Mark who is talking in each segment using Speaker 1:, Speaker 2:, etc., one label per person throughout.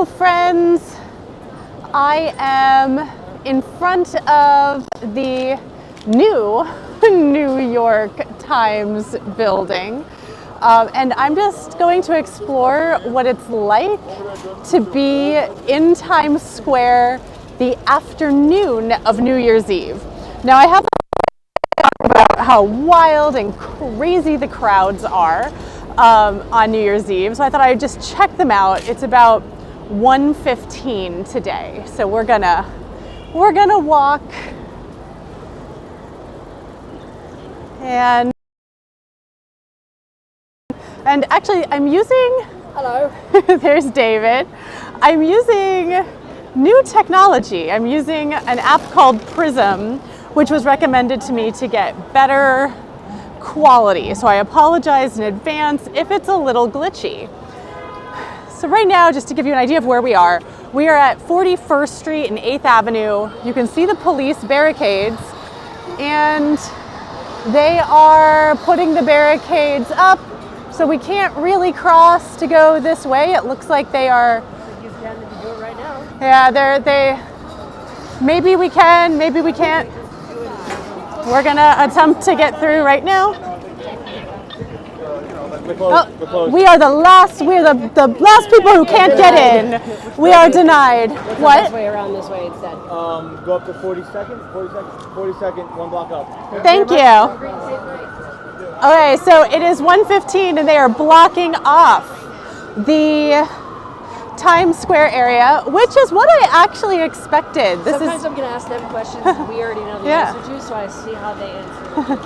Speaker 1: Hello friends, I am in front of the new New York Times building and I'm just going to explore what it's like to be in Times Square the afternoon of New Year's Eve. Now I have to talk about how wild and crazy the crowds are on New Year's Eve, so I thought I'd just check them out. It's about 1:15 today, so we're gonna walk and actually I'm using, hello, there's David. I'm using new technology. I'm using an app called Prism, which was recommended to me to get better quality. So I apologize in advance if it's a little glitchy. So right now, just to give you an idea of where we are at 41st Street and 8th Avenue. You can see the police barricades, and they are putting the barricades up, so we can't really cross to go this way. It looks like they are. Yeah, maybe we can, maybe we can't. We're gonna attempt to get through right now. We are the last people who can't get in. We are denied. What?
Speaker 2: This way, around this way instead.
Speaker 3: Go up to 42nd, 1 block up.
Speaker 1: Thank you. Okay, so it is 1:15 and they are blocking off the Times Square area, which is what I actually expected.
Speaker 2: Sometimes I'm going to ask them questions we already know the answer to, so I see how they answer.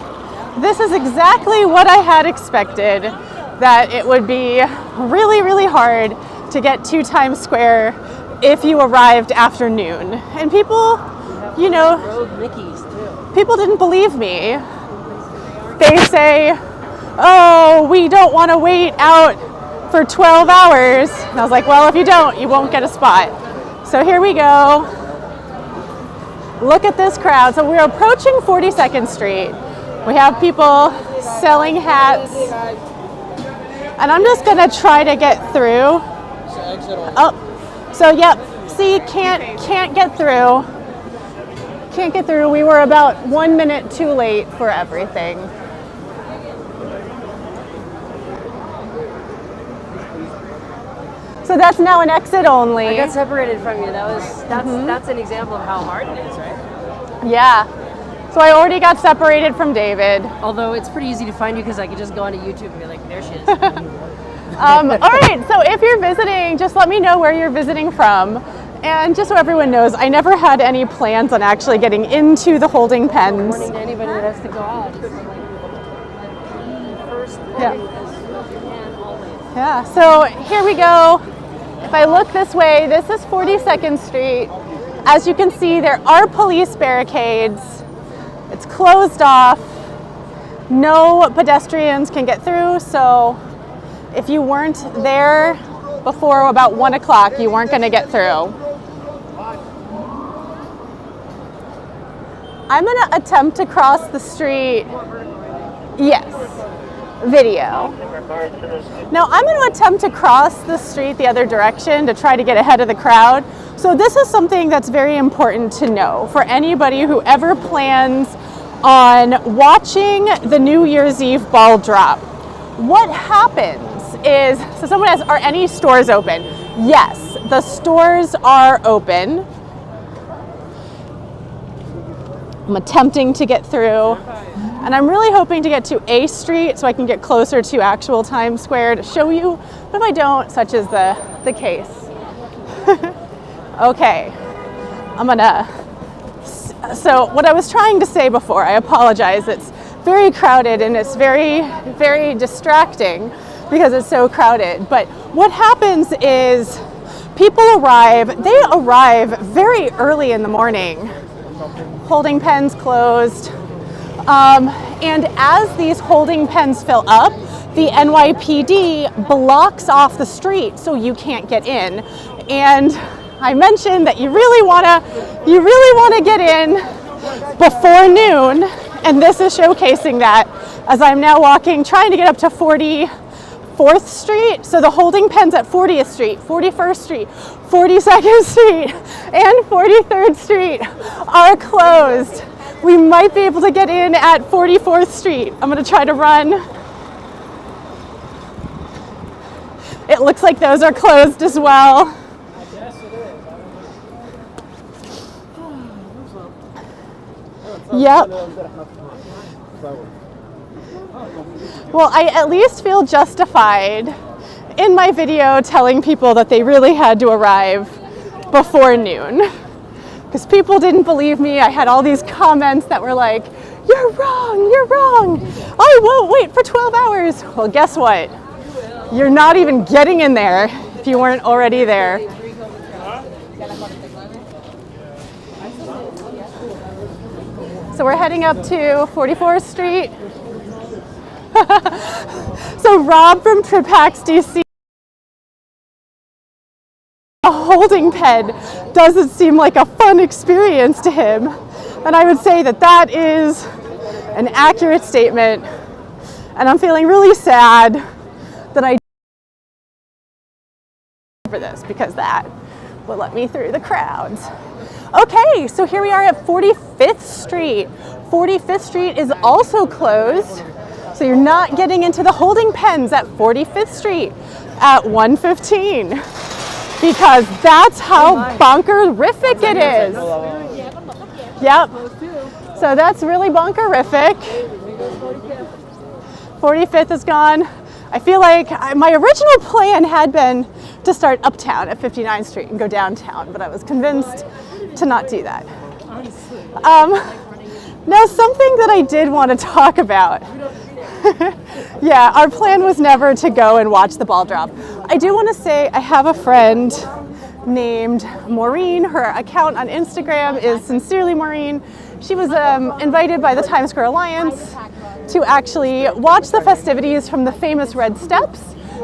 Speaker 1: This is exactly what I had expected, that it would be really, really hard to get to Times Square if you arrived after noon. And people, you know,
Speaker 2: Rogue Mickeys too.
Speaker 1: People didn't believe me. They say, oh, we don't want to wait out for 12 hours. And I was like, well, if you don't, you won't get a spot. So here we go. Look at this crowd. So we're approaching 42nd Street. We have people selling hats. And I'm just gonna try to get through. Oh, so yep, see, can't get through. Can't get through. We were about 1 minute too late for everything. So that's now an exit only.
Speaker 2: I got separated from you. That's an example of how hard it is, right?
Speaker 1: Yeah. So I already got separated from David.
Speaker 2: Although it's pretty easy to find you because I could just go onto YouTube and be like, there she is.
Speaker 1: All right, so if you're visiting, just let me know where you're visiting from. And just so everyone knows, I never had any plans on actually getting into the holding pens.
Speaker 2: Warning to anybody that has to go out. First
Speaker 1: Yeah.
Speaker 2: always.
Speaker 1: Yeah, so here we go. If I look this way, this is 42nd Street. As you can see, there are police barricades. It's closed off. No pedestrians can get through, so if you weren't there before about 1 o'clock, you weren't gonna get through. I'm gonna attempt to cross the street. Yes, video. Now I'm going to attempt to cross the street the other direction to try to get ahead of the crowd. So this is something that's very important to know for anybody who ever plans on watching the New Year's Eve ball drop. What happens is, so someone asks, are any stores open? Yes, the stores are open. I'm attempting to get through. And I'm really hoping to get to A Street so I can get closer to actual Times Square to show you, but if I don't, such is the case. Okay, so what I was trying to say before, I apologize, it's very crowded and it's very, very distracting because it's so crowded. But what happens is people arrive very early in the morning. Holding pens closed. And as these holding pens fill up, the NYPD blocks off the street so you can't get in. And I mentioned that you really wanna get in before noon, and this is showcasing that as I'm now walking, trying to get up to 41st 4th Street, so the holding pens at 40th Street, 41st Street, 42nd Street, and 43rd Street are closed. We might be able to get in at 44th Street. I'm gonna try to run. It looks like those are closed as well. Yep. Well, I at least feel justified in my video telling people that they really had to arrive before noon. Because people didn't believe me. I had all these comments that were like, you're wrong, you're wrong. I won't wait for 12 hours. Well, guess what? You're not even getting in there if you weren't already there. So we're heading up to 44th Street. So Rob from TripHacks DC, a holding pen doesn't seem like a fun experience to him. And I would say that that is an accurate statement. And I'm feeling really sad that I for this, because that will let me through the crowds. Okay, so here we are at 45th Street. 45th Street is also closed. So you're not getting into the holding pens at 45th Street at 1:15, because that's how bonkerific it is. Yep. So that's really bonkerific. 45th is gone. I feel like my original plan had been to start uptown at 59th Street and go downtown, but I was convinced to not do that. Now, something that I did want to talk about. Yeah, our plan was never to go and watch the ball drop. I do want to say I have a friend named Maureen. Her account on Instagram is Sincerely Maureen. She was invited by the Times Square Alliance to actually watch the festivities from the famous Red Steps.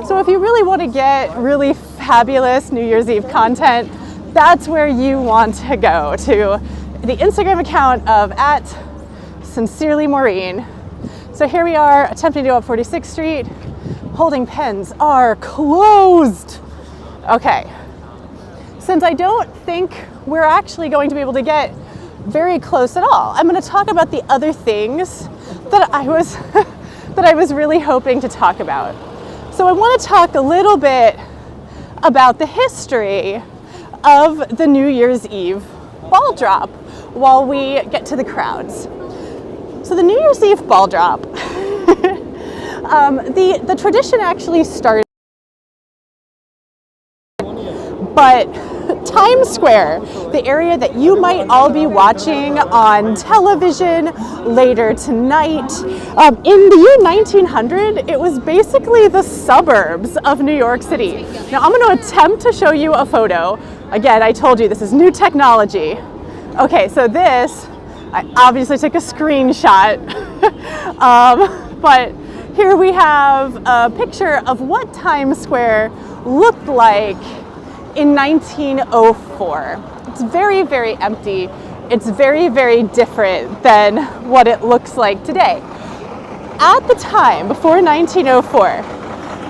Speaker 1: So if you really want to get really fabulous New Year's Eve content, that's where you want to go, to the Instagram account of @Sincerely Maureen. So here we are attempting to go up 46th Street. Holding pens are closed. Okay. Since I don't think we're actually going to be able to get very close at all, I'm going to talk about the other things that I was that I was really hoping to talk about. So I want to talk a little bit about the history of the New Year's Eve ball drop while we get to the crowds. So the New Year's Eve ball drop, the tradition actually started, but Times Square, the area that you might all be watching on television later tonight, in the year 1900, it was basically the suburbs of New York City. Now I'm going to attempt to show you a photo. Again, I told you this is new technology. Okay, so this, I obviously took a screenshot, but here we have a picture of what Times Square looked like in 1904. It's very, very empty. It's very, very different than what it looks like today. At the time, before 1904,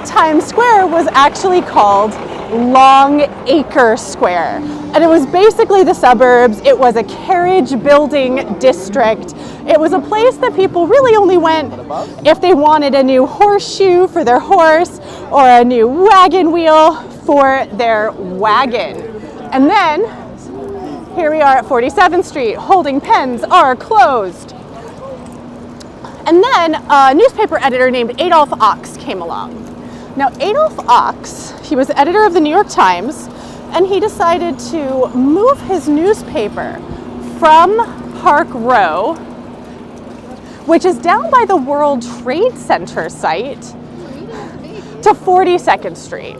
Speaker 1: Times Square was actually called Long Acre Square. And it was basically the suburbs. It was a carriage building district. It was a place that people really only went if they wanted a new horseshoe for their horse or a new wagon wheel for their wagon. And then here we are at 47th Street. Holding pens are closed. And then a newspaper editor named Adolph Ochs came along. Now Adolph Ochs, he was editor of the New York Times, and he decided to move his newspaper from Park Row, which is down by the World Trade Center site, to 42nd Street.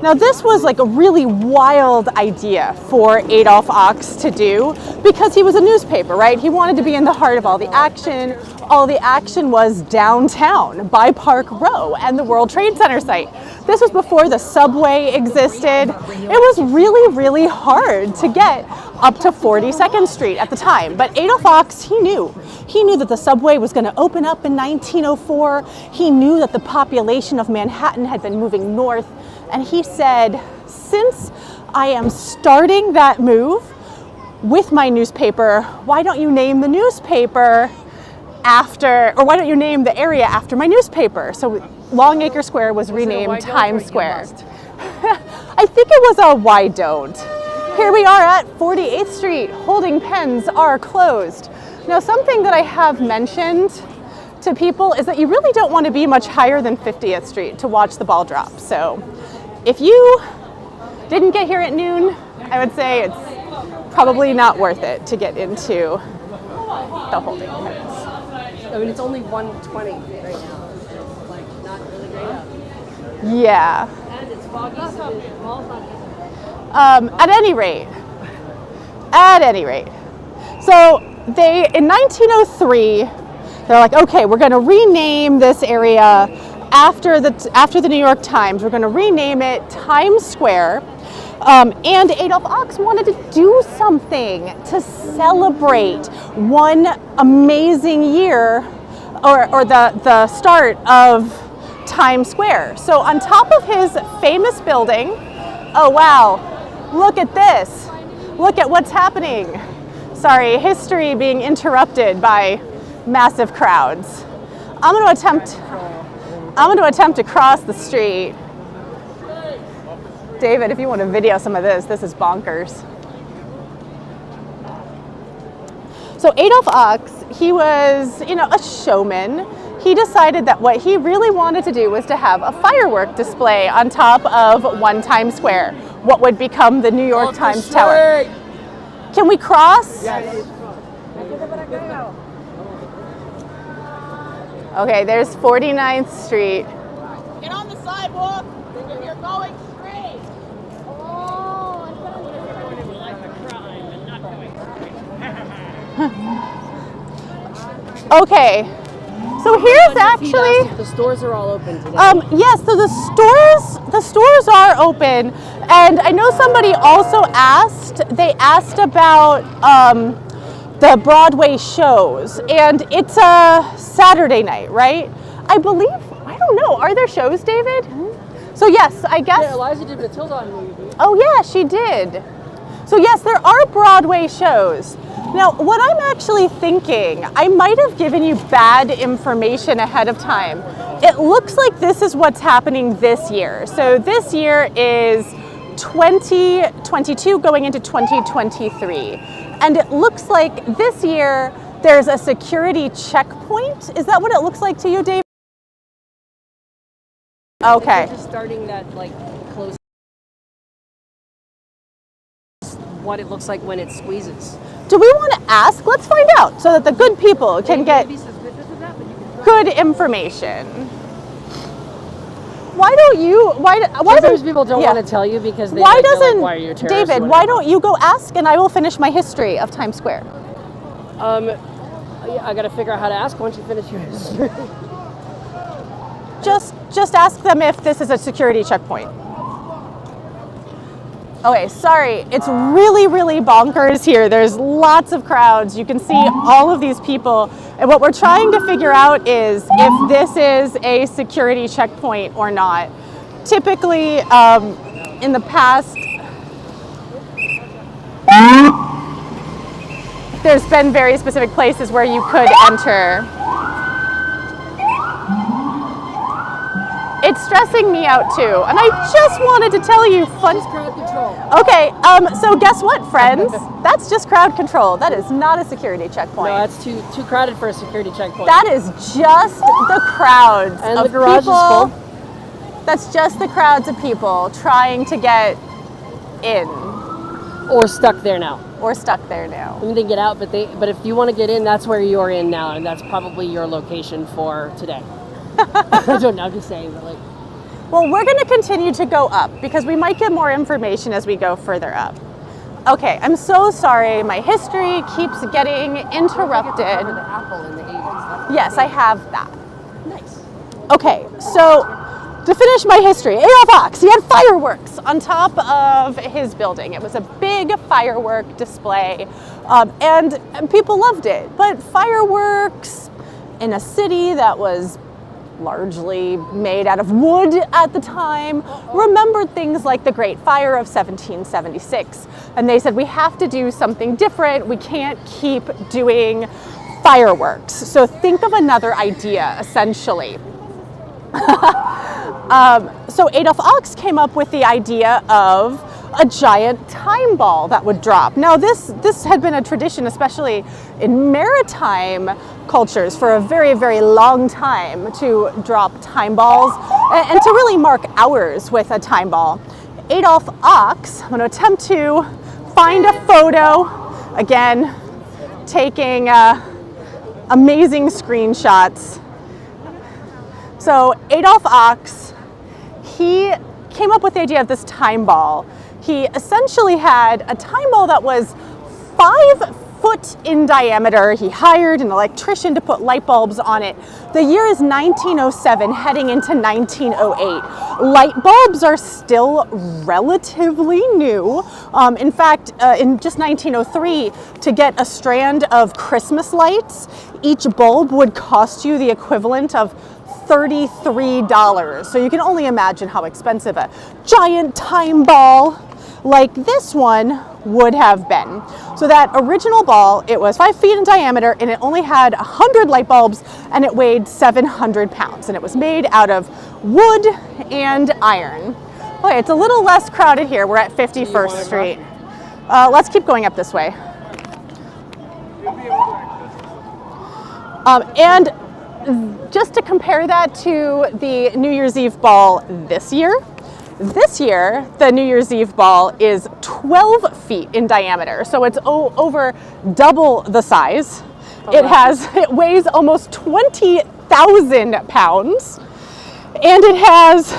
Speaker 1: Now this was like a really wild idea for Adolph Ochs to do, because he was a newspaper, right? He wanted to be in the heart of all the action. All the action was downtown by Park Row and the World Trade Center site. This was before the subway existed. It was really, really hard to get up to 42nd Street at the time. But Adolph Ochs, he knew that the subway was going to open up in 1904. He knew that the population of Manhattan had been moving north. And he said, since I am starting that move with my newspaper, why don't you name the newspaper after, or why don't you name the area after my newspaper? So Longacre Square was renamed Times Square. I think it was a why don't. Here we are at 48th Street. Holding pens are closed. Now, something that I have mentioned to people is that you really don't want to be much higher than 50th Street to watch the ball drop. So if you didn't get here at noon, I would say it's probably not worth it to get into the holding pens.
Speaker 2: I mean, it's only 1:20 right now. It's like not really great out.
Speaker 1: Yeah.
Speaker 2: And it's foggy, so the mall's not easy.
Speaker 1: At any rate. So they, in 1903, they're like, okay, we're going to rename this area after the New York Times. We're going to rename it Times Square. And Adolph Ochs wanted to do something to celebrate one amazing year, or the start of Times Square. So on top of his famous building, oh wow, look at this. Look at what's happening. Sorry, history being interrupted by massive crowds. I'm going to attempt to cross the street. David, if you want to video some of this is bonkers. So Adolph Ochs, he was, a showman. He decided that what he really wanted to do was to have a firework display on top of One Times Square, what would become the New York Times Tower. Can we cross?
Speaker 3: Yes.
Speaker 1: Okay, there's 49th Street.
Speaker 4: Get on the sidewalk. You're going straight.
Speaker 1: Okay, so here's actually.
Speaker 2: The stores are all open today.
Speaker 1: Yes, so the stores are open, and I know somebody also asked. They asked about the Broadway shows, and it's a Saturday night, right? I believe. I don't know. Are there shows, David? So yes, I guess.
Speaker 2: Yeah, Eliza did Matilda on movie.
Speaker 1: Oh yeah, she did. So yes, there are Broadway shows. Now, what I'm actually thinking, I might have given you bad information ahead of time. It looks like this is what's happening this year. So this year is 2022 going into 2023. And it looks like this year there's a security checkpoint. Is that what it looks like to you, Dave? Okay.
Speaker 2: Just starting that close. What it looks like when it squeezes.
Speaker 1: Do we want to ask? Let's find out so that the good people can get good information. Why don't you?
Speaker 2: Sometimes people don't want to tell you because they why are you a terrorist?
Speaker 1: David, why don't you go ask and I will finish my history of Times Square?
Speaker 2: I got to figure out how to ask once you finish your history.
Speaker 1: Just ask them if this is a security checkpoint. Okay, sorry, it's really, really bonkers here. There's lots of crowds. You can see all of these people. And what we're trying to figure out is if this is a security checkpoint or not. Typically, in the past, there's been very specific places where you could enter. It's stressing me out too, and I just wanted to tell you fun.
Speaker 2: Crowd control.
Speaker 1: Okay, so guess what, friends? That's just crowd control. That is not a security checkpoint.
Speaker 2: No, that's too crowded for a security checkpoint.
Speaker 1: That is just the crowds
Speaker 2: and
Speaker 1: of
Speaker 2: the garage
Speaker 1: people.
Speaker 2: is full.
Speaker 1: That's just the crowds of people trying to get in.
Speaker 2: Or stuck there now.
Speaker 1: Or stuck there now.
Speaker 2: I mean, they can get out, but if you want to get in, that's where you're in now, and that's probably your location for today. I don't know, I'm just saying, but
Speaker 1: Well, we're going to continue to go up because we might get more information as we go further up. Okay, I'm so sorry. My history keeps getting interrupted.
Speaker 2: The apple in the 80s.
Speaker 1: Yes, I have that.
Speaker 2: Nice.
Speaker 1: Okay, so to finish my history, Adolph Ochs, he had fireworks on top of his building. It was a big firework display, and people loved it. But fireworks in a city that was largely made out of wood at the time remembered things like the Great Fire of 1776. And they said, we have to do something different. We can't keep doing fireworks. So think of another idea, essentially. So Adolph Ochs came up with the idea of a giant time ball that would drop. Now this had been a tradition, especially in maritime cultures, for a very, very long time, to drop time balls and to really mark hours with a time ball. Adolph Ochs, I'm going to attempt to find a photo, again, taking amazing screenshots. So Adolph Ochs, he came up with the idea of this time ball. He essentially had a time ball that was 5 foot in diameter. He hired an electrician to put light bulbs on it. The year is 1907, heading into 1908. Light bulbs are still relatively new. In fact, in just 1903, to get a strand of Christmas lights, each bulb would cost you the equivalent of $33. So you can only imagine how expensive a giant time ball like this one would have been. So that original ball, it was 5 feet in diameter, and it only had 100 light bulbs, and it weighed 700 pounds, and it was made out of wood and iron. Okay, it's a little less crowded here. We're at 51st Street. Let's keep going up this way. And just to compare that to the New Year's Eve ball this year, the New Year's Eve ball is 12 feet in diameter, so it's over double the size. It weighs almost 20,000 pounds, and it has,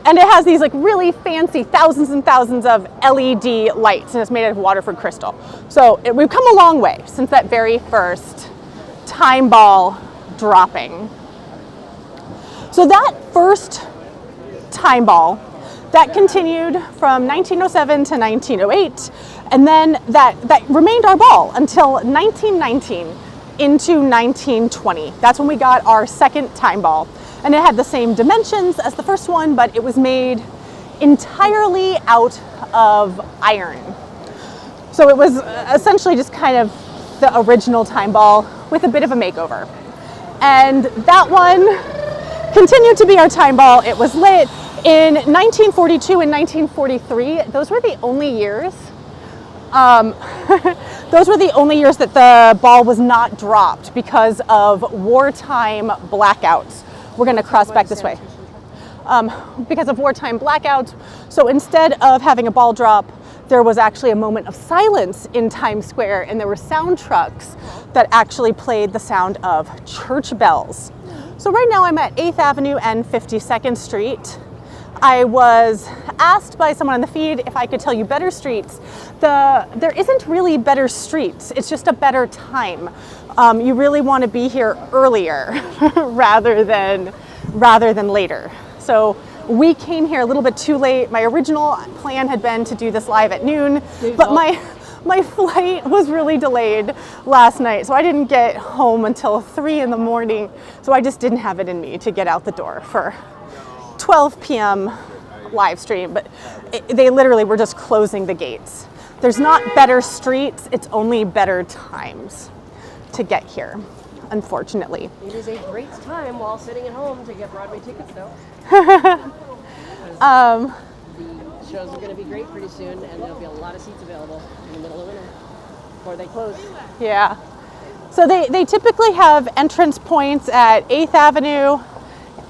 Speaker 1: and it has these like really fancy thousands and thousands of LED lights, and it's made out of Waterford crystal. So we've come a long way since that very first time ball dropping. So that first time ball, that continued from 1907 to 1908, and then that remained our ball until 1919 into 1920. That's when we got our second time ball. And it had the same dimensions as the first one, but it was made entirely out of iron. So it was essentially just kind of the original time ball with a bit of a makeover. And that one continued to be our time ball. It was lit in 1942 and 1943. Those were the only years. Those were the only years that the ball was not dropped because of wartime blackouts. We're going to cross back this way. Because of wartime blackouts. So instead of having a ball drop, there was actually a moment of silence in Times Square, and there were sound trucks that actually played the sound of church bells. So right now I'm at 8th Avenue and 52nd Street. I was asked by someone on the feed if I could tell you better streets. There isn't really better streets, it's just a better time. You really want to be here earlier rather than later. So we came here a little bit too late. My original plan had been to do this live at noon, but my flight was really delayed last night, so I didn't get home until 3 in the morning, so I just didn't have it in me to get out the door for 12 p.m. live stream, but they literally were just closing the gates. There's not better streets, it's only better times to get here, unfortunately.
Speaker 2: It is a great time while sitting at home to get Broadway tickets, though. The shows are going to be great pretty soon, and there'll be a lot of seats available in the middle of winter before they close.
Speaker 1: Yeah. So they typically have entrance points at 8th Avenue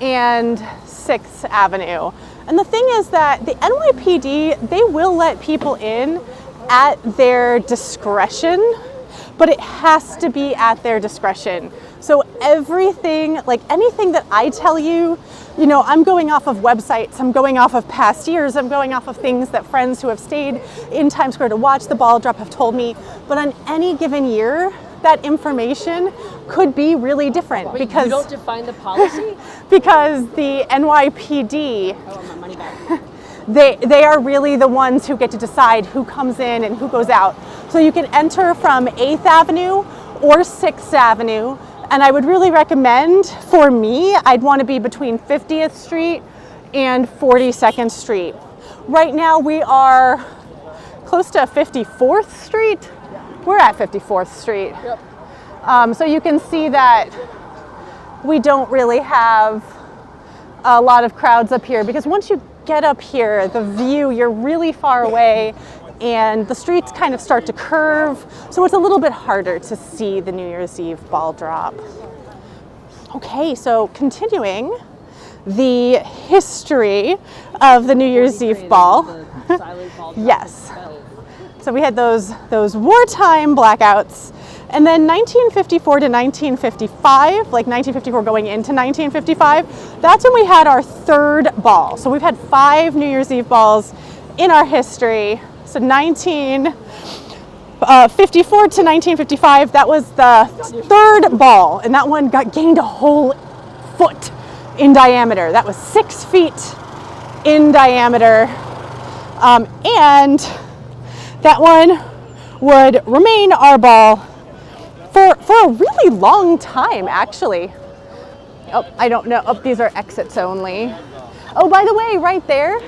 Speaker 1: and 6th Avenue. And the thing is that the NYPD, they will let people in at their discretion, but it has to be at their discretion. So everything, like anything that I tell you, you know, I'm going off of websites, I'm going off of past years, I'm going off of things that friends who have stayed in Times Square to watch the ball drop have told me. But on any given year, that information could be really different
Speaker 2: Wait,
Speaker 1: because
Speaker 2: you don't define the policy?
Speaker 1: because the NYPD,
Speaker 2: I want my money back.
Speaker 1: they are really the ones who get to decide who comes in and who goes out. So you can enter from 8th Avenue or 6th Avenue, and I would really recommend, for me, I'd want to be between 50th Street and 42nd Street. Right now we are close to 54th Street. We're at 54th Street.
Speaker 2: Yep.
Speaker 1: So you can see that we don't really have a lot of crowds up here because once you get up here, the view, you're really far away and the streets kind of start to curve. So it's a little bit harder to see the New Year's Eve ball drop. Okay, so continuing the history of the New Year's Eve ball.
Speaker 2: The silent ball drop
Speaker 1: Yes.
Speaker 2: with bells.
Speaker 1: So we had those wartime blackouts. And then 1954 to 1955, like 1954 going into 1955, that's when we had our third ball. So we've had 5 New Year's Eve balls in our history. So 1954 to 1955, that was the third ball. And that one gained a whole foot in diameter. That was 6 feet in diameter. And that one would remain our ball for a really long time, actually. Oh, I don't know. Oh, these are exits only. Oh, by the way, right there,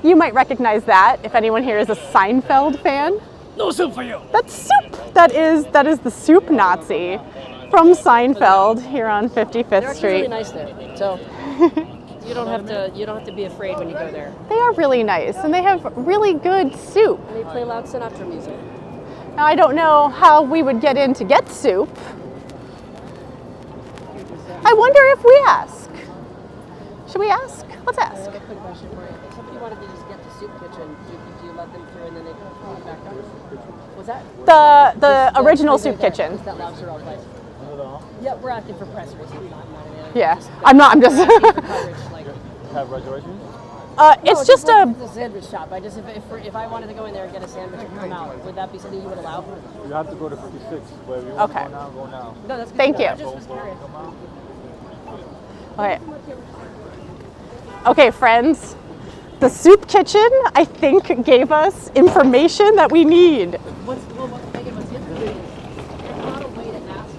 Speaker 1: you might recognize that if anyone here is a Seinfeld fan.
Speaker 2: No soup for you.
Speaker 1: That's Soup. That is the Soup Nazi from Seinfeld here on 55th
Speaker 2: They're actually
Speaker 1: Street.
Speaker 2: really nice there. So you don't have to be afraid when you go there.
Speaker 1: They are really nice, and they have really good soup.
Speaker 2: And they play loud Sinatra music.
Speaker 1: Now, I don't know how we would get in to get soup. I wonder if we ask. Should we ask? Let's
Speaker 2: I
Speaker 1: ask.
Speaker 2: have a quick question for you. If somebody wanted to just get the soup kitchen, do you let them through and then they come back up? What's that?
Speaker 1: The original soup kitchen.
Speaker 2: That lobster roll place. Yeah, we're acting for press reasons, not anything.
Speaker 1: Yeah, I'm
Speaker 2: We're
Speaker 1: just.
Speaker 2: acting for coverage, like.
Speaker 3: Have reservations?
Speaker 1: It's
Speaker 2: No,
Speaker 1: just
Speaker 2: like
Speaker 1: a.
Speaker 2: the sandwich shop. I just if I wanted to go in there and get a sandwich and come out, would that be something you would allow?
Speaker 3: You have to go to 56. But if you want
Speaker 1: Okay.
Speaker 3: to go now, go now.
Speaker 2: No, that's good.
Speaker 1: Thank
Speaker 2: to know.
Speaker 1: you.
Speaker 2: I just was curious.
Speaker 1: Okay. Okay, friends. The soup kitchen, I think, gave us information that we need.
Speaker 2: Megan, what's interesting is there's not a way to ask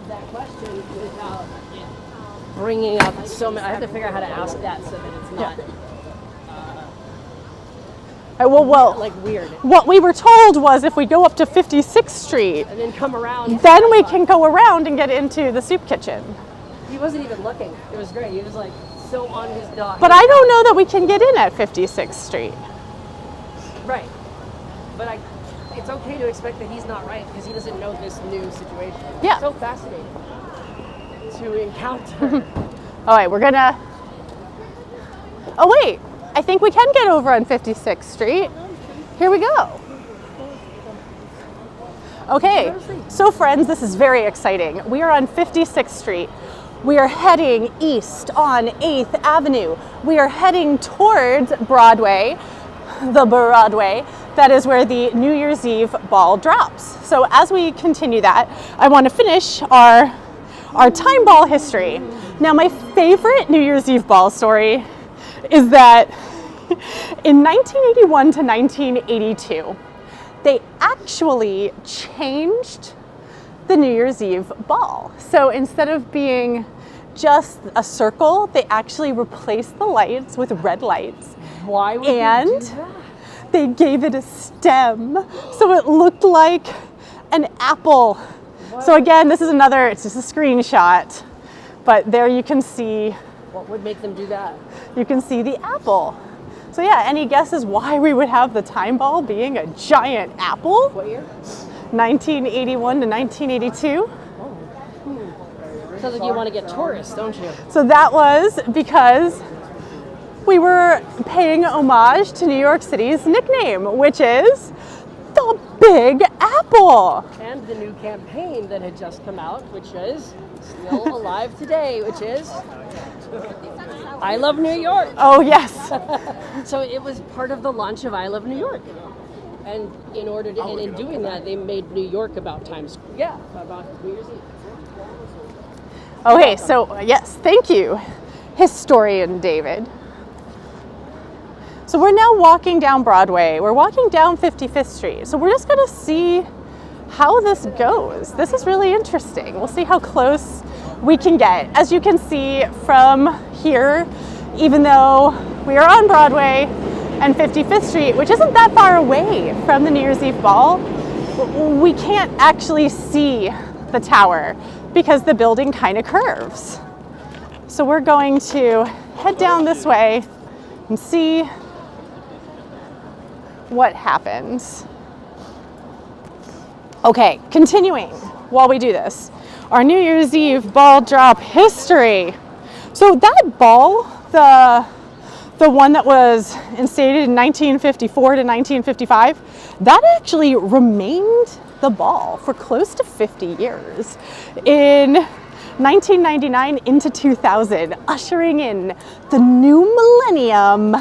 Speaker 2: that question without bringing up so many. I have to figure out how to ask that so that it's not
Speaker 1: Well,
Speaker 2: like weird.
Speaker 1: what we were told was if we go up to 56th Street,
Speaker 2: And then come around.
Speaker 1: then we can go around and get into the soup kitchen.
Speaker 2: He wasn't even looking. It was great. He was like so on his dog.
Speaker 1: But I don't know that we can get in at 56th Street.
Speaker 2: Right. But it's okay to expect that he's not right because he doesn't know this new situation.
Speaker 1: Yeah.
Speaker 2: It's so fascinating to encounter.
Speaker 1: All right, we're gonna. Oh wait, I think we can get over on 56th Street. Here we go. Okay, so friends, this is very exciting. We are on 56th Street. We are heading east on 8th Avenue. We are heading towards Broadway, the Broadway. That is where the New Year's Eve ball drops. So as we continue that, I want to finish our time ball history. Now, my favorite New Year's Eve ball story is that in 1981 to 1982, they actually changed the New Year's Eve ball. So instead of being just a circle, they actually replaced the lights with red lights.
Speaker 2: Why would
Speaker 1: And
Speaker 2: they do that?
Speaker 1: they gave it a stem, so it looked like an apple. So again, this is another, it's just a screenshot, but there you can see,
Speaker 2: What would make them do that?
Speaker 1: you can see the apple. So yeah, any guesses why we would have the time ball being a giant apple?
Speaker 2: What year?
Speaker 1: 1981 to 1982.
Speaker 2: Sounds like you want to get tourists, don't you?
Speaker 1: So that was because we were paying homage to New York City's nickname, which is the Big Apple.
Speaker 2: And the new campaign that had just come out, which is still alive today, which is I Love New York.
Speaker 1: Oh yes.
Speaker 2: So it was part of the launch of I Love New York. And in order to, and in doing that, they made New York about Times Square. Yeah, about New Year's Eve.
Speaker 1: Okay, so yes, thank you, historian David. So we're now walking down Broadway. We're walking down 55th Street. So we're just gonna see how this goes. This is really interesting. We'll see how close we can get. As you can see from here, even though we are on Broadway and 55th Street, which isn't that far away from the New Year's Eve ball, we can't actually see the tower because the building kind of curves. So we're going to head down this way and see what happens. Okay, continuing while we do this. Our New Year's Eve ball drop history. So that ball, the one that was instated in 1954 to 1955, that actually remained the ball for close to 50 years. In 1999 into 2000, ushering in the new millennium,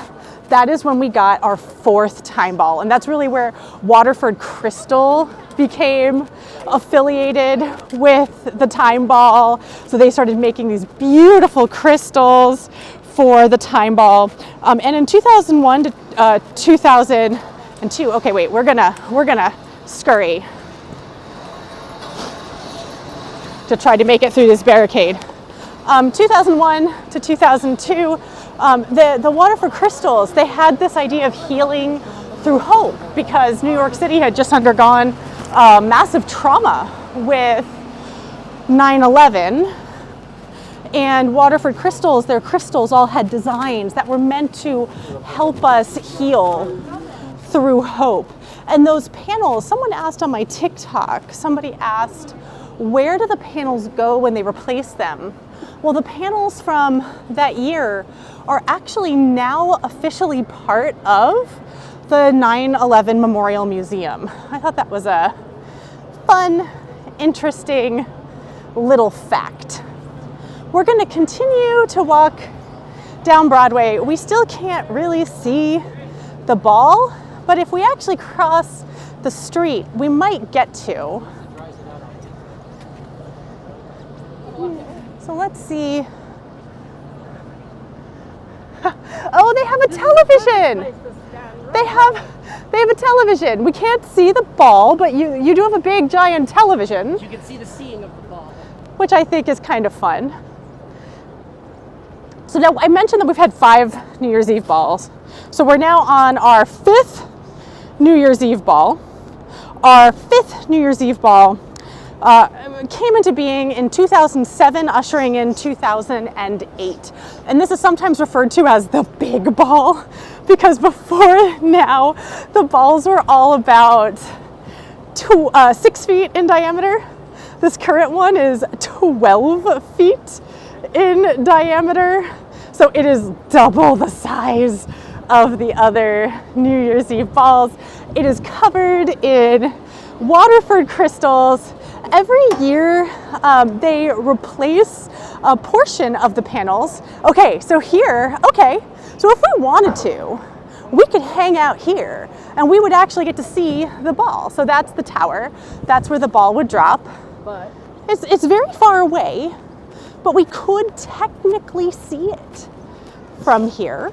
Speaker 1: that is when we got our fourth time ball. And that's really where Waterford Crystal became affiliated with the time ball. So they started making these beautiful crystals for the time ball. And in 2001 to 2002, okay, wait, we're gonna scurry to try to make it through this barricade. 2001 to 2002, the Waterford Crystals, they had this idea of healing through hope because New York City had just undergone massive trauma with 9/11. And Waterford Crystals, their crystals all had designs that were meant to help us heal through hope. And those panels, someone asked on my TikTok, somebody asked, where do the panels go when they replace them? Well, the panels from that year are actually now officially part of the 9/11 Memorial Museum. I thought that was a fun, interesting little fact. We're going to continue to walk down Broadway. We still can't really see the ball, but if we actually cross the street, we might get to. So let's see. Oh, they have a television. They have a television. We can't see the ball, but you do have a big giant television.
Speaker 2: You can see the seeing of the ball.
Speaker 1: Which I think is kind of fun. So now I mentioned that we've had 5 New Year's Eve balls. So we're now on our 5th New Year's Eve ball. Our 5th New Year's Eve ball came into being in 2007, ushering in 2008. And this is sometimes referred to as the big ball because before now, the balls were all about 6 feet in diameter. This current one is 12 feet in diameter. So it is double the size of the other New Year's Eve balls. It is covered in Waterford crystals. Every year they replace a portion of the panels. Okay, so here, so if we wanted to, we could hang out here and we would actually get to see the ball. So that's the tower. That's where the ball would drop.
Speaker 2: But
Speaker 1: It's very far away, but we could technically see it from here.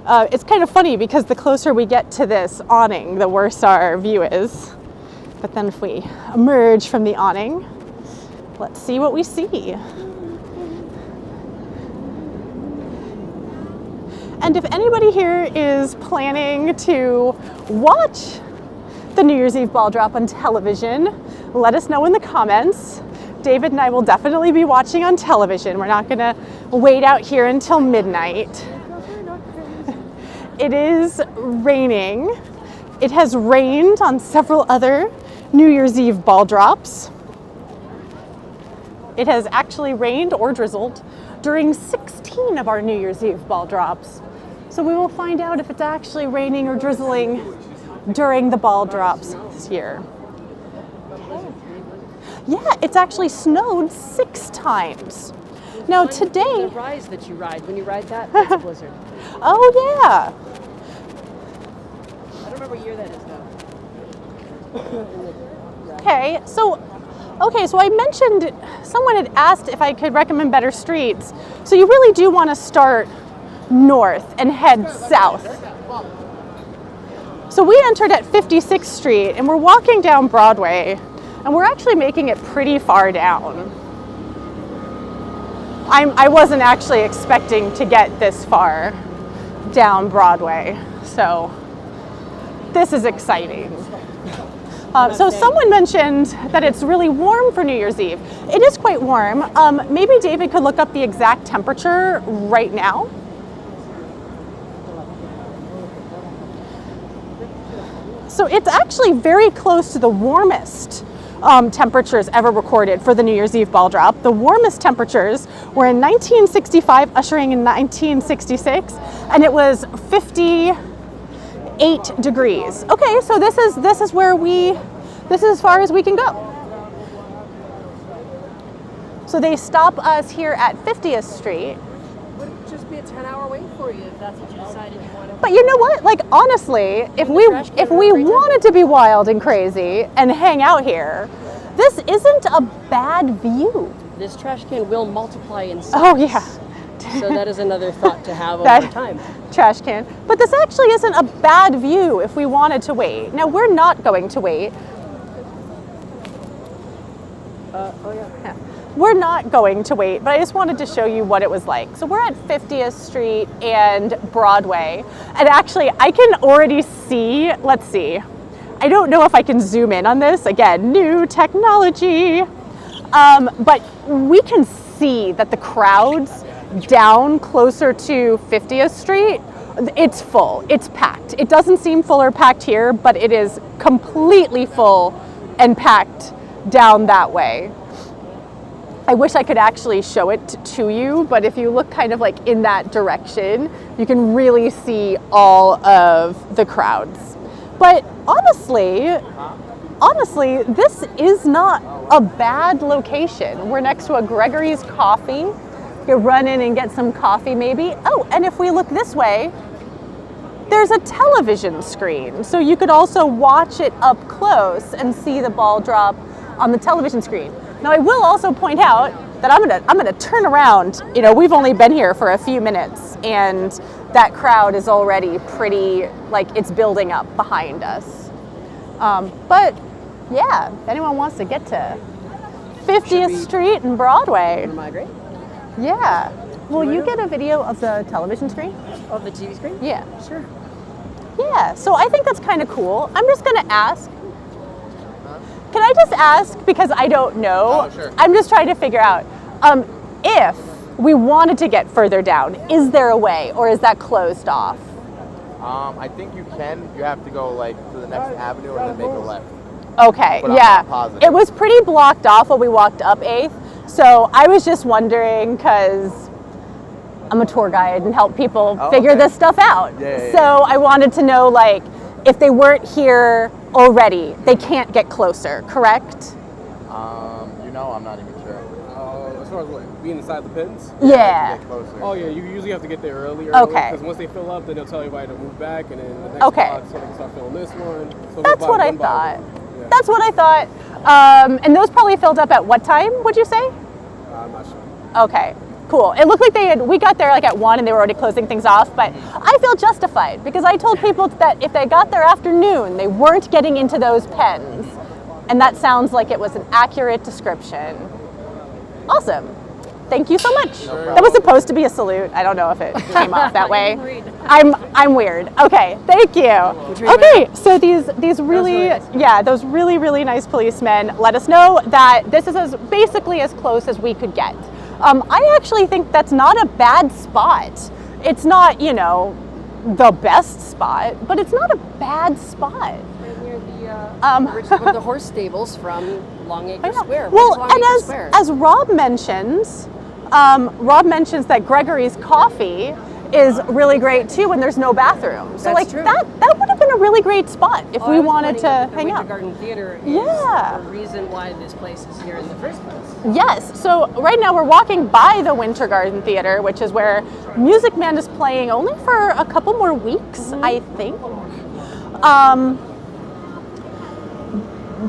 Speaker 1: It's kind of funny because the closer we get to this awning, the worse our view is. But then if we emerge from the awning, let's see what we see. And if anybody here is planning to watch the New Year's Eve ball drop on television, let us know in the comments. David and I will definitely be watching on television. We're not gonna wait out here until midnight. It is raining. It has rained on several other New Year's Eve ball drops. It has actually rained or drizzled during 16 of our New Year's Eve ball drops. So we will find out if it's actually raining or drizzling during the ball drops this year. Yeah, it's actually snowed 6 times. Now today...
Speaker 2: The rise that you ride, when you ride that, that's a blizzard.
Speaker 1: Oh yeah.
Speaker 2: I don't remember what year that is though.
Speaker 1: Okay, so I mentioned, someone had asked if I could recommend better streets. So you really do want to start north and head south. So we entered at 56th Street and we're walking down Broadway and we're actually making it pretty far down. I wasn't actually expecting to get this far down Broadway, so this is exciting. So someone mentioned that it's really warm for New Year's Eve. It is quite warm. Maybe David could look up the exact temperature right now. So it's actually very close to the warmest temperatures ever recorded for the New Year's Eve ball drop. The warmest temperatures were in 1965, ushering in 1966, and it was 58 degrees. Okay, so this is as far as we can go. So they stop us here at 50th Street.
Speaker 2: Would it just be a 10-hour wait for you if that's what you decided you wanted?
Speaker 1: But you know what? Like honestly, if we wanted to be wild and crazy and hang out here, this isn't a bad view.
Speaker 2: This trash can will multiply in size.
Speaker 1: Oh yeah.
Speaker 2: So that is another thought to have over time.
Speaker 1: Trash can. But this actually isn't a bad view if we wanted to wait. Now we're not going to wait. Yeah. We're not going to wait, but I just wanted to show you what it was like. So we're at 50th Street and Broadway. And actually, I can already see, let's see. I don't know if I can zoom in on this. Again, new technology. But we can see that the crowds down closer to 50th Street, it's full, it's packed. It doesn't seem full or packed here, but it is completely full and packed down that way. I wish I could actually show it to you, but if you look kind of like in that direction, you can really see all of the crowds. But honestly, this is not a bad location. We're next to a Gregory's Coffee. You run in and get some coffee maybe. Oh, and if we look this way, there's a television screen. So you could also watch it up close and see the ball drop on the television screen. Now I will also point out that I'm gonna turn around. You know, we've only been here for a few minutes and that crowd is already pretty, like it's building up behind us. But yeah, if anyone wants to get to 50th Street and Broadway.
Speaker 2: Migrate?
Speaker 1: Yeah. Will you get a video of the television screen?
Speaker 2: Of the TV screen?
Speaker 1: Yeah.
Speaker 2: Sure.
Speaker 1: Yeah, so I think that's kind of cool. I'm just gonna ask. Can I just ask, because I don't know,
Speaker 3: Oh, sure.
Speaker 1: I'm just trying to figure out, if we wanted to get further down, is there a way or is that closed off?
Speaker 3: I think you can. You have to go like to the next avenue and then make a left.
Speaker 1: Okay,
Speaker 3: But I'm
Speaker 1: yeah.
Speaker 3: not positive.
Speaker 1: It was pretty blocked off when we walked up 8th, so I was just wondering, because I'm a tour guide and help people figure
Speaker 3: okay.
Speaker 1: this stuff out.
Speaker 3: Yeah.
Speaker 1: So I wanted to know, like, if they weren't here already, they can't get closer, correct?
Speaker 3: I'm not even sure.
Speaker 5: As far as what, being inside the pins?
Speaker 1: Yeah.
Speaker 3: Get closer.
Speaker 5: Oh yeah, you usually have to get there early.
Speaker 1: Okay.
Speaker 5: Because once they fill up, then they'll tell everybody to move back, and then the next
Speaker 1: Okay.
Speaker 5: spot, so they can start filling this one. So
Speaker 1: That's
Speaker 5: one
Speaker 1: what I
Speaker 5: by
Speaker 1: thought.
Speaker 5: one. Yeah.
Speaker 1: That's what I thought. And those probably filled up at what time, would you say?
Speaker 5: I'm not sure.
Speaker 1: Okay, cool. It looked like we got there like at 1 and they were already closing things off, but I feel justified because I told people that if they got there after noon, they weren't getting into those pens. And that sounds like it was an accurate description. Awesome. Thank you so much. That was supposed to be a salute. I don't know if it came off that way. I'm weird. Okay, thank you. Okay, so these really, those really nice policemen let us know that this is basically as close as we could get. I actually think that's not a bad spot. It's not, the best spot, but it's not a bad spot.
Speaker 2: Near the horse stables from Longacre Square.
Speaker 1: Well,
Speaker 2: What is
Speaker 1: and
Speaker 2: Longacre Square?
Speaker 1: as Rob mentions that Gregory's Coffee is really great too when there's no bathroom. So
Speaker 2: That's
Speaker 1: like
Speaker 2: true.
Speaker 1: that would have been a really great spot if we wanted to hang
Speaker 2: The
Speaker 1: out.
Speaker 2: Winter Garden Theater is
Speaker 1: Yeah.
Speaker 2: the reason why this place is here in the first place.
Speaker 1: Yes, so right now we're walking by the Winter Garden Theater, which is where Music Man is playing only for a couple more weeks, I think.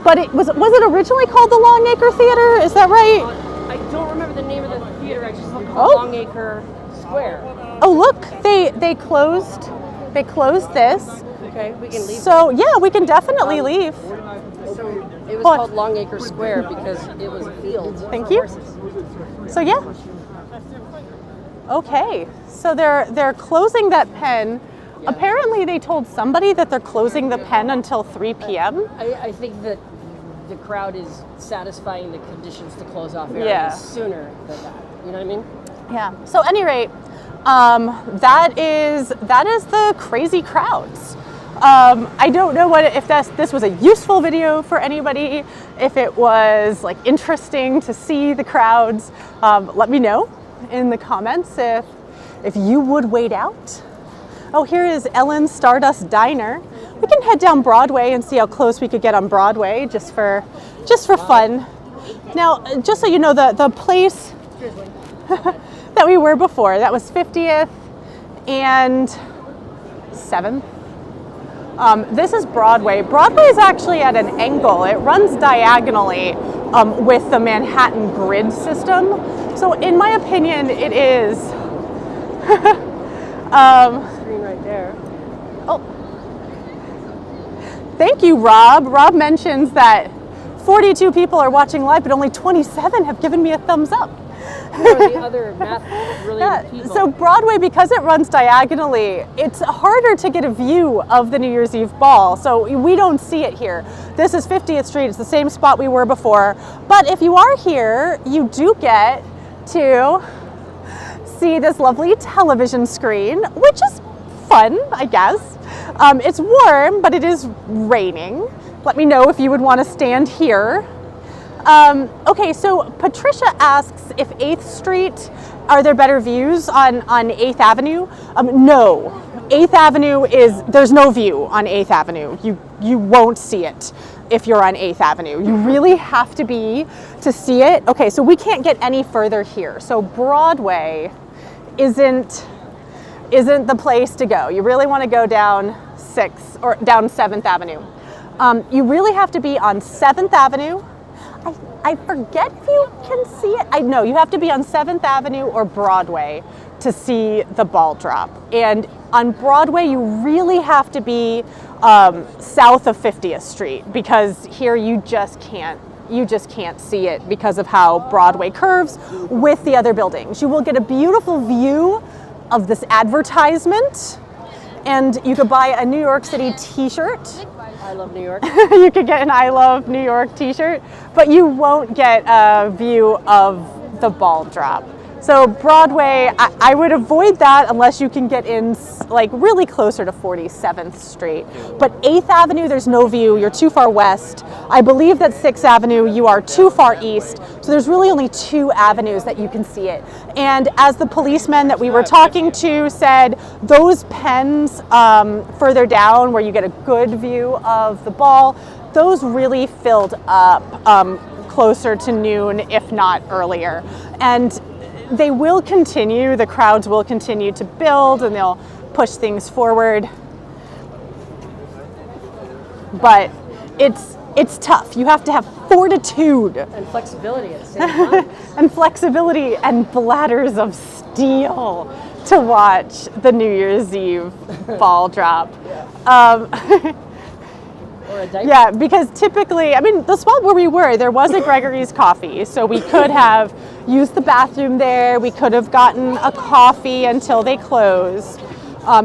Speaker 1: but was it originally called the Longacre Theater? Is that right?
Speaker 2: I don't remember the name of the theater. I just called
Speaker 1: Oh.
Speaker 2: Longacre Square.
Speaker 1: Oh, look, they closed this.
Speaker 2: Okay, we can leave.
Speaker 1: So yeah, we can definitely leave.
Speaker 2: So it was
Speaker 1: What?
Speaker 2: called Longacre Square because it was a field.
Speaker 1: Thank
Speaker 2: for
Speaker 1: you.
Speaker 2: Horses.
Speaker 1: So yeah. Okay, so they're closing that pen.
Speaker 2: Yeah.
Speaker 1: Apparently, they told somebody that they're closing the pen until 3 p.m.
Speaker 2: I think that the crowd is satisfying the conditions to close off areas
Speaker 1: Yeah.
Speaker 2: sooner than that. You know what I mean?
Speaker 1: Yeah. So, at any rate, that is the crazy crowds. I don't know if this was a useful video for anybody. If it was like interesting to see the crowds, let me know in the comments if you would wait out. Oh, here is Ellen's Stardust Diner. We can head down Broadway and see how close we could get on Broadway, just for fun. Now, just so you know, the place that we were before, that was 50th and 7th. This is Broadway. Broadway is actually at an angle. It runs diagonally with the Manhattan grid system. So in my opinion, it is.
Speaker 2: Screen right there.
Speaker 1: Oh, thank you, Rob. Rob mentions that 42 people are watching live, but only 27 have given me a thumbs up.
Speaker 2: No, the other math related
Speaker 1: Yeah,
Speaker 2: people.
Speaker 1: so Broadway, because it runs diagonally, it's harder to get a view of the New Year's Eve ball. So we don't see it here. This is 50th Street. It's the same spot we were before. But if you are here, you do get to see this lovely television screen, which is fun, I guess. It's warm, but it is raining. Let me know if you would want to stand here. Okay, so Patricia asks if 8th Street, are there better views on 8th Avenue? No, 8th Avenue there's no view on 8th Avenue. You won't see it if you're on 8th Avenue. You really have to be to see it. Okay, so we can't get any further here. So Broadway isn't the place to go. You really want to go down 6th or down 7th Avenue. You really have to be on 7th Avenue. I forget if you can see it. I know you have to be on 7th Avenue or Broadway to see the ball drop. And on Broadway, you really have to be south of 50th Street, because here you just can't see it because of how Broadway curves with the other buildings. You will get a beautiful view of this advertisement, and you could buy a New York City t-shirt.
Speaker 2: I love New York.
Speaker 1: You could get an I Love New York t-shirt, but you won't get a view of the ball drop. So Broadway, I would avoid that unless you can get in like really closer to 47th Street. But 8th Avenue, there's no view. You're too far west. I believe that 6th Avenue, you are too far east. So there's really only 2 avenues that you can see it. And as the policeman that we were talking to said, those pens further down where you get a good view of the ball, those really filled up closer to noon, if not earlier. And they will continue, the crowds will continue to build, and they'll push things forward. But it's tough. You have to have fortitude.
Speaker 2: And flexibility at the same time.
Speaker 1: And flexibility and bladders of steel to watch the New Year's Eve ball drop.
Speaker 2: Or a diaper.
Speaker 1: Yeah, because typically, I mean, the spot where we were, there was a Gregory's Coffee, so we could have used the bathroom there. We could have gotten a coffee until they closed.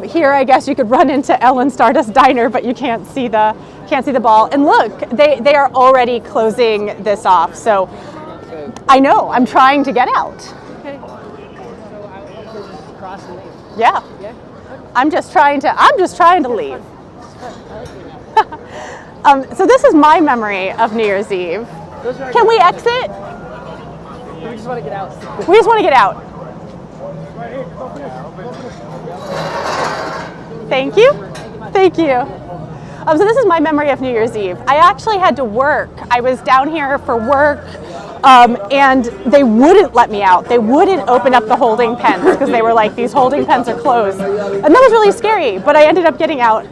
Speaker 1: Here, I guess you could run into Ellen's Stardust Diner, but you can't see the ball. And look, they are already closing this off. So I know, I'm trying to get out.
Speaker 2: Okay. So I will just cross and leave.
Speaker 1: Yeah,
Speaker 2: Yeah?
Speaker 1: I'm just trying to leave. So this is my memory of New Year's Eve.
Speaker 2: Those are
Speaker 1: Can we exit?
Speaker 2: We just want to get out.
Speaker 1: We just want to get out. Thank you. Thank you. So this is my memory of New Year's Eve. I actually had to work. I was down here for work, and they wouldn't let me out. They wouldn't open up the holding pens because they were like, these holding pens are closed. And that was really scary, but I ended up getting out.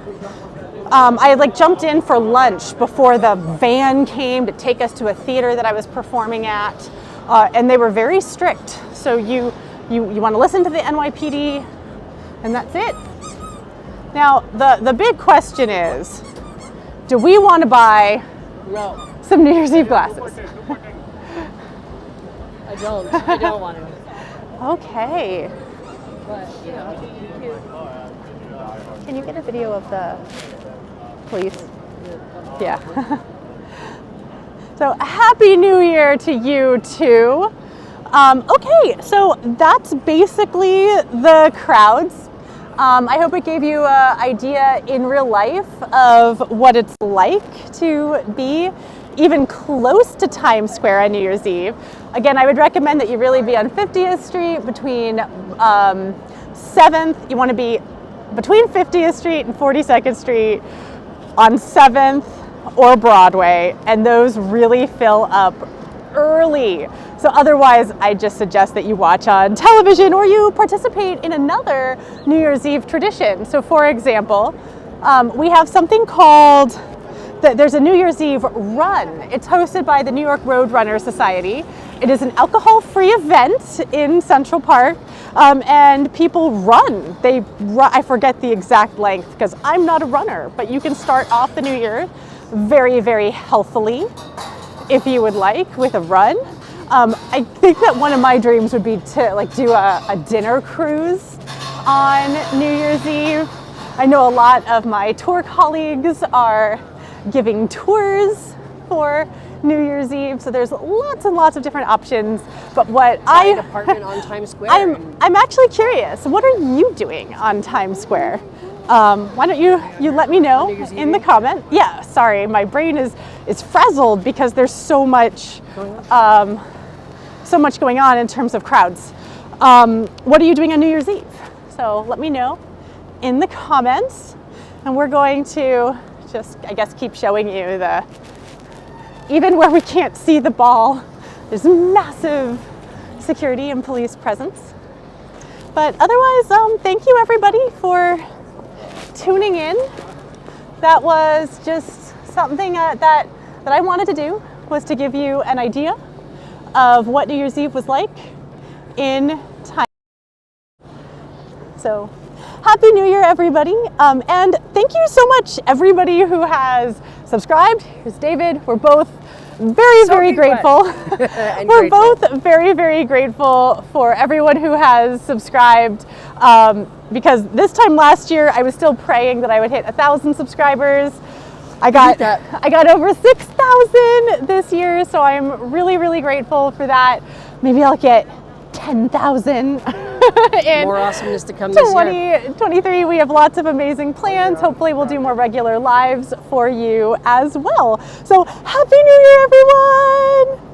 Speaker 1: I had like jumped in for lunch before the van came to take us to a theater that I was performing at, and they were very strict. So you want to listen to the NYPD, and that's it. Now the big question is, do we want to buy
Speaker 2: No,
Speaker 1: some New Year's Eve glasses?
Speaker 2: I don't want to.
Speaker 1: Okay.
Speaker 2: But, you know,
Speaker 1: Can you get a video of the police? Yeah. So happy New Year to you too. Okay, so that's basically the crowds. I hope it gave you an idea in real life of what it's like to be even close to Times Square on New Year's Eve. Again, I would recommend that you really be on 50th Street between 7th. You want to be between 50th Street and 42nd Street on 7th or Broadway, and those really fill up early. So otherwise, I just suggest that you watch on television or you participate in another New Year's Eve tradition. So for example, we have something called, there's a New Year's Eve run. It's hosted by the New York Road Runner Society. It is an alcohol-free event in Central Park, and people run. I forget the exact length because I'm not a runner, but you can start off the new year very, very healthily if you would like with a run. I think that one of my dreams would be to like do a dinner cruise on New Year's Eve. I know a lot of my tour colleagues are giving tours for New Year's Eve, so there's lots and lots of different options. But what
Speaker 2: an apartment on Times Square.
Speaker 1: I'm actually curious. What are you doing on Times Square? Why don't you let me know in the comment? Yeah, sorry, my brain is frazzled because there's so much going on in terms of crowds. What are you doing on New Year's Eve? So let me know in the comments, and we're going to just, I guess, keep showing you even where we can't see the ball, there's massive security and police presence. But otherwise, thank you everybody for tuning in. That was just something that I wanted to do, was to give you an idea of what New Year's Eve was like in time. So Happy New Year, everybody. And thank you so much, everybody who has subscribed. Here's David. We're both very grateful. We're both very grateful for everyone who has subscribed, because this time last year I was still praying that I would hit 1,000 subscribers. I got over 6,000 this year, so I'm really grateful for that. Maybe I'll get 10,000 in
Speaker 2: more awesomeness to come this year.
Speaker 1: 2023. We have lots of amazing plans. Hopefully we'll do more regular lives for you as well. So happy New Year, everyone!